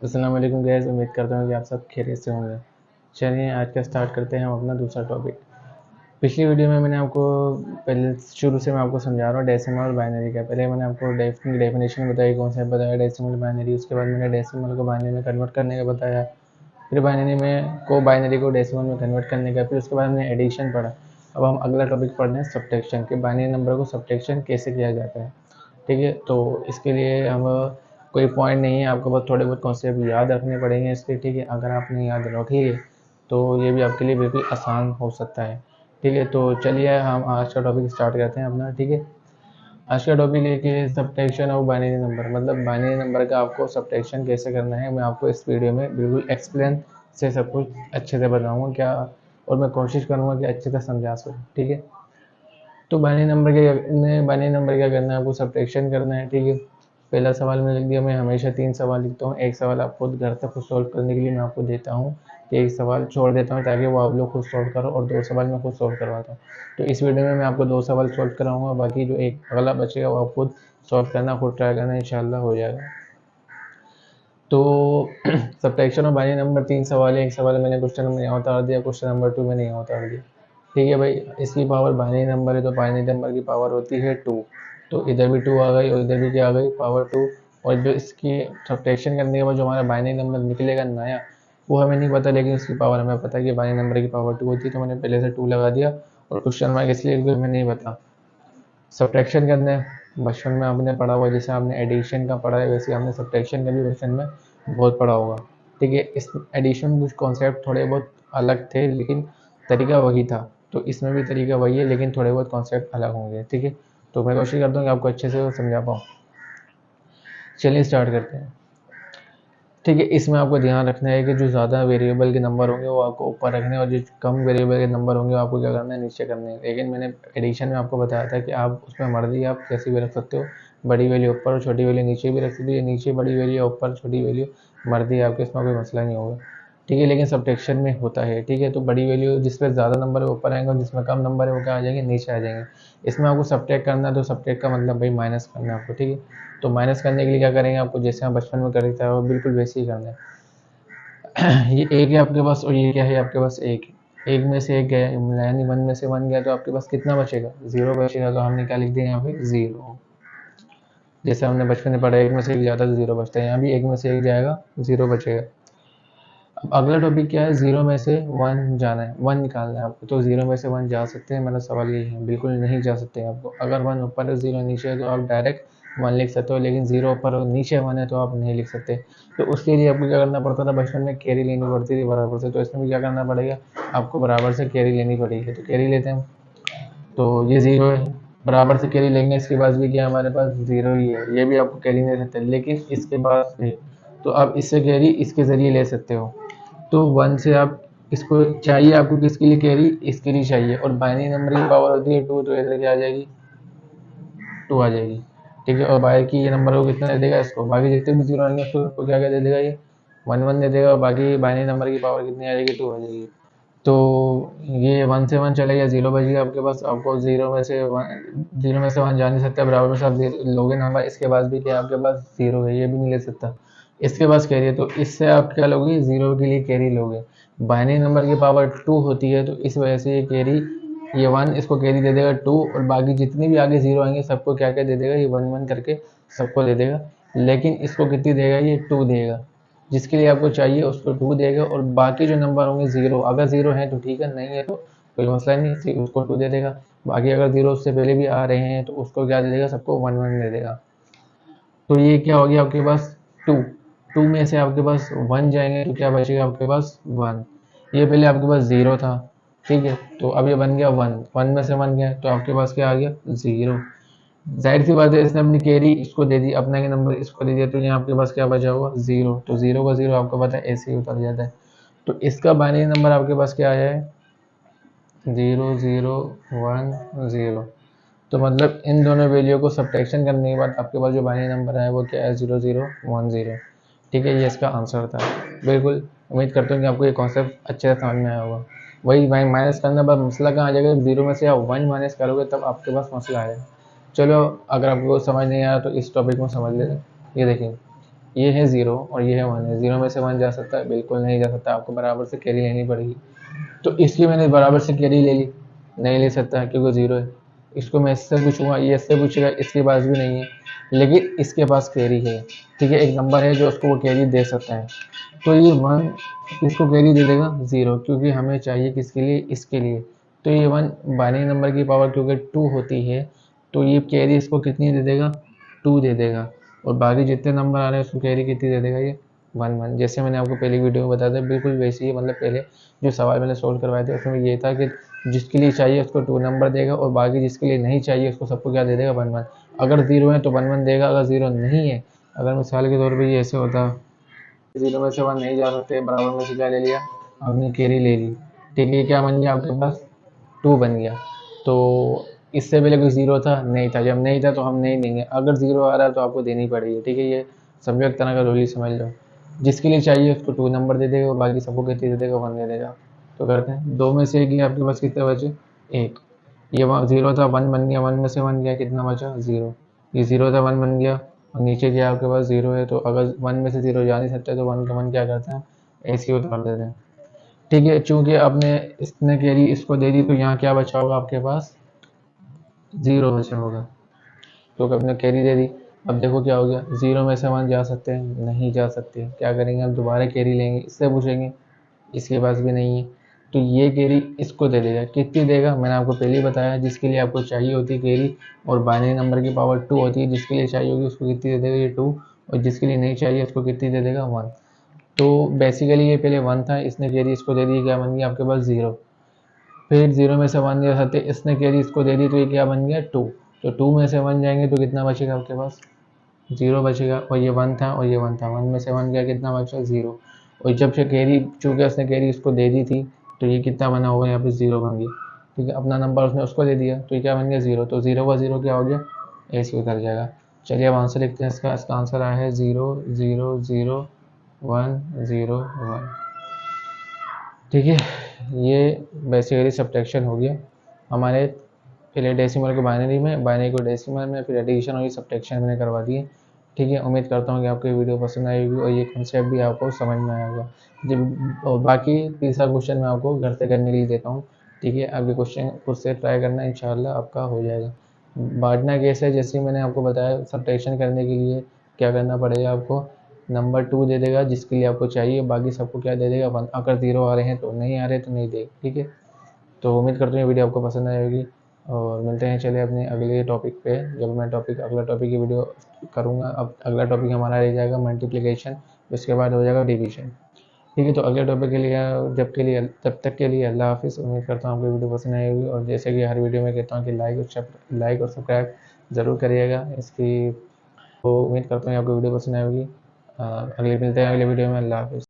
अस्सलाम वालेकुम गाइस, उम्मीद करता हूँ कि आप सब खैरियत से होंगे। चलिए आज का स्टार्ट करते हैं हम अपना दूसरा टॉपिक। पिछली वीडियो में मैंने आपको पहले शुरू से मैं आपको समझा रहा हूँ डेसिमल और बाइनरी का। पहले मैंने आपको डेफिनेशन बताई, कॉन्सेप्ट बताया डेसिमल बाइनरी। उसके बाद मैंने डेसिमल को बाइनरी में कन्वर्ट करने का बताया, फिर बाइनरी को डेसिमल में कन्वर्ट करने का, फिर उसके बाद हमने एडिशन पढ़ा। अब हम अगला टॉपिक पढ़ रहे हैं सब्ट्रैक्शन के, बाइनरी नंबर को सब्ट्रैक्शन कैसे किया जाता है। ठीक है, तो इसके लिए हम कोई पॉइंट नहीं है, आपको बस थोड़े बहुत कॉन्सेप्ट याद रखने पड़ेंगे इसके। ठीक है, अगर आपने याद रखेंगे तो ये भी आपके लिए बिल्कुल आसान हो सकता है। ठीक है, तो चलिए हम आज का टॉपिक स्टार्ट करते हैं अपना। ठीक है, आज का टॉपिक है सब्ट्रैक्शन ऑफ बाइनरी नंबर, मतलब बाइनरी नंबर का आपको सब्ट्रैक्शन कैसे करना है। मैं आपको इस वीडियो में बिल्कुल एक्सप्लेन से सब कुछ अच्छे से बताऊंगा क्या, और मैं कोशिश करूंगा कि अच्छे से समझा सकूँ। ठीक है, तो बाइनरी नंबर क्या करना है, आपको सब्ट्रैक्शन करना है। ठीक है, पहला सवाल में लिख दिया। मैं हमेशा 3 सवाल लिखता हूँ, एक सवाल आप खुद घर तक खुद सॉल्व करने के लिए मैं आपको देता हूँ कि एक सवाल छोड़ देता हूँ ताकि वो आप लोग खुद सॉल्व करो, और 2 सवाल मैं खुद सॉल्व करवाता हूँ। तो इस वीडियो में मैं आपको 2 सवाल सॉल्व कराऊंगा, बाकी जो एक अगला बचेगा वो आप खुद सॉल्व करना, खुद ट्राई करना, इंशाल्लाह हो जाएगा। तो सब्ट्रैक्शन और बाइनरी नंबर 3 सवाल है। एक सवाल मैंने क्वेश्चन नंबर यहाँ उतार दिया, क्वेश्चन नंबर 2 मैंने यहाँ उतार दिया। ठीक है भाई, इसकी पावर बाइनरी नंबर है तो बाइनरी नंबर की पावर होती है 2। तो इधर भी 2 आ गई और इधर भी क्या आ गई, पावर 2। और जो इसकी सब्ट्रैक्शन करने के बाद जो हमारा बाइनरी नंबर निकलेगा नया, वो हमें नहीं पता, लेकिन उसकी पावर हमें पता है कि बाइनरी नंबर की पावर 2 होती है। तो मैंने पहले से 2 लगा दिया, और क्वेश्चन मार्क इसलिए हमें नहीं पता। सब्ट्रैक्शन करना है, बचपन में आपने पढ़ा हुआ, जैसे आपने एडिशन का पढ़ा है वैसे हमने सब्ट्रैक्शन का भी बचपन में बहुत पढ़ा होगा। ठीक है, इस एडिशन में कुछ कॉन्सेप्ट थोड़े बहुत अलग थे, लेकिन तरीका वही था। तो इसमें भी तरीका वही है, लेकिन थोड़े बहुत कॉन्सेप्ट अलग होंगे। ठीक है, तो मैं कोशिश करता हूँ कि आपको अच्छे से समझा पाऊँ। चलिए स्टार्ट करते हैं। ठीक है, इसमें आपको ध्यान रखना है कि जो ज़्यादा वेरिएबल के नंबर होंगे वो आपको ऊपर रखने हैं, और जो कम वेरिएबल के नंबर होंगे वो आपको क्या करना है, नीचे करने हैं। लेकिन मैंने एडिशन में आपको बताया था कि आप उसमें मर्जी आप कैसी भी रख सकते हो, बड़ी वैल्यू ऊपर और छोटी वैल्यू नीचे भी रख सकते हो, नीचे बड़ी वैल्यू ऊपर छोटी वैल्यू, मर्जी है आपके, इसमें कोई मसला नहीं होगा। ठीक है, लेकिन सब्ट्रैक्शन में होता है। ठीक है, तो बड़ी वैल्यू जिस पे ज़्यादा नंबर है वो ऊपर आएंगे, और जिसमें कम नंबर है वो क्या आ जाएंगे, नीचे आ जाएंगे। इसमें आपको सब्ट्रैक्ट करना है, तो सब्ट्रैक्ट का मतलब भाई माइनस करना है आपको। ठीक है, तो माइनस करने के लिए क्या करेंगे, आपको जैसे आप बचपन में करते थे बिल्कुल वैसे ही करना है। ये एक है आपके पास, और ये क्या है आपके पास, एक। एक में से एक गया, यानी 1 में से 1 गया, तो आपके पास कितना बचेगा, 0 बचेगा। तो हमने क्या लिख दिया यहाँ पे, 0। जैसे हमने बचपन में पढ़ा, एक में से एक जाता है तो 0 बचता है, यहाँ भी एक में से एक जाएगा, 0 बचेगा। अब अगला टॉपिक क्या है, 0 में से 1 जाना है, 1 निकालना है आपको। तो 0 में से 1 जा सकते हैं, मेरा सवाल यही है, बिल्कुल नहीं जा सकते आपको। अगर 1 ऊपर है 0 नीचे है तो आप डायरेक्ट 1 लिख सकते हो, लेकिन 0 ऊपर और नीचे 1 है तो आप नहीं लिख सकते। तो उसके लिए आपको क्या करना पड़ता था, बचपन में कैरी लेनी पड़ती थी बराबर से। तो इसमें भी क्या करना पड़ेगा, आपको बराबर से कैरी लेनी पड़ेगी। तो कैरी लेते हैं, तो ये 0 है, बराबर से कैरी लेंगे। इसके पास भी क्या हमारे पास 0 ही है, ये भी आपको कैरी नहीं सकते, लेकिन इसके पास भी, तो आप इससे कैरी इसके ज़रिए ले सकते हो। तो 1 से आप इसको चाहिए, आपको किसके लिए कैरी, इसके लिए चाहिए। और बाइनरी नंबर की पावर होती है 2, तो इधर क्या आ जाएगी, 2 आ जाएगी। ठीक है, और बाहर की ये नंबर को कितना दे देगा, इसको बाकी जितने भी 0 आएंगे उसको क्या क्या दे देगा, ये 1 1 दे देगा, और बाकी बाइनरी नंबर की पावर कितनी आ जाएगी, 2 आ जाएगी। तो ये 1 से 1 चले गया, 0 बच गया आपके पास। आपको 0 में से 1 जा नहीं सकता, बराबर में से आप लोगे नंबर। इसके पास भी क्या आपके पास 0 है, ये भी नहीं ले सकता। इसके पास कैरी है, तो इससे आप क्या लोगे, 0 के लिए कैरी लोगे। बाइनरी नंबर की पावर 2 होती है, तो इस वजह से ये कैरी, ये 1 इसको कैरी दे देगा 2, और बाकी जितने भी आगे 0 आएंगे सबको क्या क्या दे देगा, ये 1 1 करके सबको दे देगा। लेकिन इसको कितनी देगा, ये 2 देगा। जिसके लिए आपको चाहिए उसको 2 देगा, और बाकी जो नंबर होंगे 0, अगर 0 है तो ठीक है, नहीं है तो कोई मसला नहीं, उसको 2 दे देगा। बाकी अगर 0 उससे पहले भी आ रहे हैं तो उसको क्या दे देगा, सबको 1 1 दे देगा। तो ये क्या हो गया आपके पास, 2। 2 में से आपके पास 1 जाएंगे तो क्या बचेगा आपके पास, 1। ये पहले आपके पास 0 था, ठीक है, तो अब ये बन गया 1। 1 में से 1 गया तो आपके पास क्या आ गया, 0। जाहिर सी बात है, इसने अपनी कैरी इसको दे दी, अपना के नंबर इसको दे दिया, तो यहाँ आपके पास क्या बचा हुआ, 0। तो 0 का 0 आपको पता है ऐसे ही उतर जाता है। तो इसका बाइनरी नंबर आपके पास क्या आया है, 0 0 1 0। तो मतलब इन दोनों वैल्यू को सब्ट्रैक्शन करने के बाद आपके पास जो बाइनरी नंबर है वो क्या है, 0 0 1 0। ठीक है, ये इसका आंसर था। बिल्कुल उम्मीद करता हूँ कि आपको ये कॉन्सेप्ट अच्छे से समझ में आया होगा। वही माइनस करने बाद मसला कहाँ आ जाएगा, 0 में से आप 1 माइनस करोगे तब आपके पास मसला आएगा। चलो, अगर आपको समझ नहीं आया तो इस टॉपिक में समझ लेते हैं। ये देखिए, ये है 0 और ये है 1 है, 0 में से 1 जा सकता है? बिल्कुल नहीं जा सकता, आपको बराबर से कैरी लेनी पड़ेगी। तो इसकी मैंने बराबर से कैरी ले ली, नहीं ले सकता क्योंकि 0 है। इसको मैं इससे पूछूंगा, ये इससे पूछेगा, इसके पास भी नहीं है, लेकिन इसके पास कैरी है। ठीक है, एक नंबर है जो उसको वो कैरी दे सकता है। तो ये 1 किसको कैरी दे देगा? 0, क्योंकि हमें चाहिए किसके लिए? इसके लिए। तो ये 1 बाइनरी नंबर की पावर क्योंकि 2 होती है, तो ये कैरी इसको कितनी दे देगा? 2 दे देगा। और बाकी जितने नंबर आ रहे हैं उसको कैरी कितनी दे देगा? ये 1 जैसे मैंने आपको पहली वीडियो में बताया था, बिल्कुल वैसे ही, मतलब पहले जो सवाल मैंने सोल्व करवाए थे उसमें ये था कि जिसके लिए चाहिए उसको 2 नंबर देगा और बाकी जिसके लिए नहीं चाहिए उसको सबको क्या दे देगा? 1 अगर 0 है तो 1 देगा, अगर 0 नहीं है, अगर मिसाल के तौर पर ये ऐसे होता, 0 में से 1 नहीं जा सकते, बराबर में से क्या ले लिया? आपने कैरी ले ली। ठीक है, क्या बन गया आपके पास? 2 बन गया। तो इससे पहले कोई 0 था? नहीं था। जब नहीं था तो हम नहीं देंगे, अगर 0 आ रहा है तो आपको देनी पड़ेगी। ठीक है, ये सभी एक तरह का रूल ही समझ लो। जिसके लिए चाहिए उसको 2 नंबर दे देगा और बाकी सबको कितनी दे देगा? 1 दे देगा। तो करते हैं, 2 में से 1 ही आपके पास कितने बचे? 1। ये 0 था, 1 बन गया, 1 में से 1 गया, कितना बचा? 0। ये 0 था, 1 बन गया और नीचे क्या आपके पास? 0 है। तो अगर 1 में से 0 जा नहीं सकते तो 1 का 1 क्या करते हैं? ऐसे ही उतार देते हैं। ठीक है, चूंकि आपने इसने कैरी इसको दे दी तो यहाँ क्या बचा होगा आपके पास? 0 बचा होगा, क्योंकि आपने कैरी दे दी। अब देखो क्या हो गया, 0 में से 1 जा सकते हैं? नहीं जा सकते। क्या करेंगे? अब दोबारा कैरी लेंगे, इससे पूछेंगे, इसके पास भी नहीं है। तो ये कैरी इसको दे देगा। कितनी देगा? मैंने आपको पहले ही बताया, जिसके लिए आपको चाहिए होती है कैरी और बाइनरी नंबर की पावर 2 होती है, जिसके लिए चाहिए होगी उसको कितनी दे देगा? ये 2। और जिसके लिए नहीं चाहिए उसको कितनी दे देगा? 1। तो बेसिकली ये पहले 1 था, इसने कैरी इसको दे दी, क्या बन गया आपके पास? 0। फिर 0 में से 1 जा सकते, इसने कैरी इसको दे दी तो ये क्या बन गया? 2। तो 2 में से 1 जाएंगे तो कितना बचेगा आपके पास? 0 बचेगा। और ये 1 था और ये 1 था, 1 में से 1 गया, कितना बचा? 0। और जब से कैरी, चूंकि उसने कैरी इसको दे दी थी, तो ये कितना बना होगा? यहाँ पे 0 बन गया। ठीक है, अपना नंबर उसने उसको दे दिया तो ये क्या बन गया? 0। तो 0 का 0 क्या हो गया? ऐसे उतर जाएगा। चलिए अब आंसर लिखते हैं इसका आंसर आया है 0 0 0 1 0 1। ठीक है, ये बेसिकली सब्ट्रैक्शन हो गया हमारे। पहले डेसिमल को बाइनरी में, बाइनरी को डेसिमल में, फिर एडिशन और ये सब्ट्रैक्शन मैंने करवा दिए। ठीक है, उम्मीद करता हूँ कि आपको ये वीडियो पसंद आई होगी और ये कॉन्सेप्ट भी आपको समझ में आया होगा। जब और बाकी तीसरा क्वेश्चन मैं आपको घर से करने के लिए देता हूँ। ठीक है, अब ये क्वेश्चन खुद से ट्राई करना, इंशाल्लाह आपका हो जाएगा। बांटना कैसे है, जैसे मैंने आपको बताया, सब्ट्रैक्शन करने के लिए क्या करना पड़ेगा आपको? नंबर 2 दे देगा जिसके लिए आपको चाहिए, बाकी सबको क्या दे देगा? 1। अगर 0 आ रहे हैं तो, नहीं आ रहे तो नहीं देगा। ठीक है, तो उम्मीद करते हैं वीडियो आपको पसंद आई होगी और मिलते हैं चलिए अपने अगले टॉपिक पे, जब मैं अगला टॉपिक की वीडियो करूँगा। अब अगला टॉपिक हमारा रह जाएगा मल्टीप्लिकेशन, उसके बाद हो जाएगा डिवीजन। ठीक है, तो अगले टॉपिक के लिए, जब तक के लिए अल्लाह हाफिज़। उम्मीद करता हूँ आपको वीडियो पसंद आई होगी और जैसे कि हर वीडियो में कहता हूँ कि लाइक और सब्सक्राइब ज़रूर करिएगा इसकी। तो उम्मीद करता हूँ आपको वीडियो पसंद आई होगी। अगले मिलते हैं अगले वीडियो में। अल्लाह हाफिज़।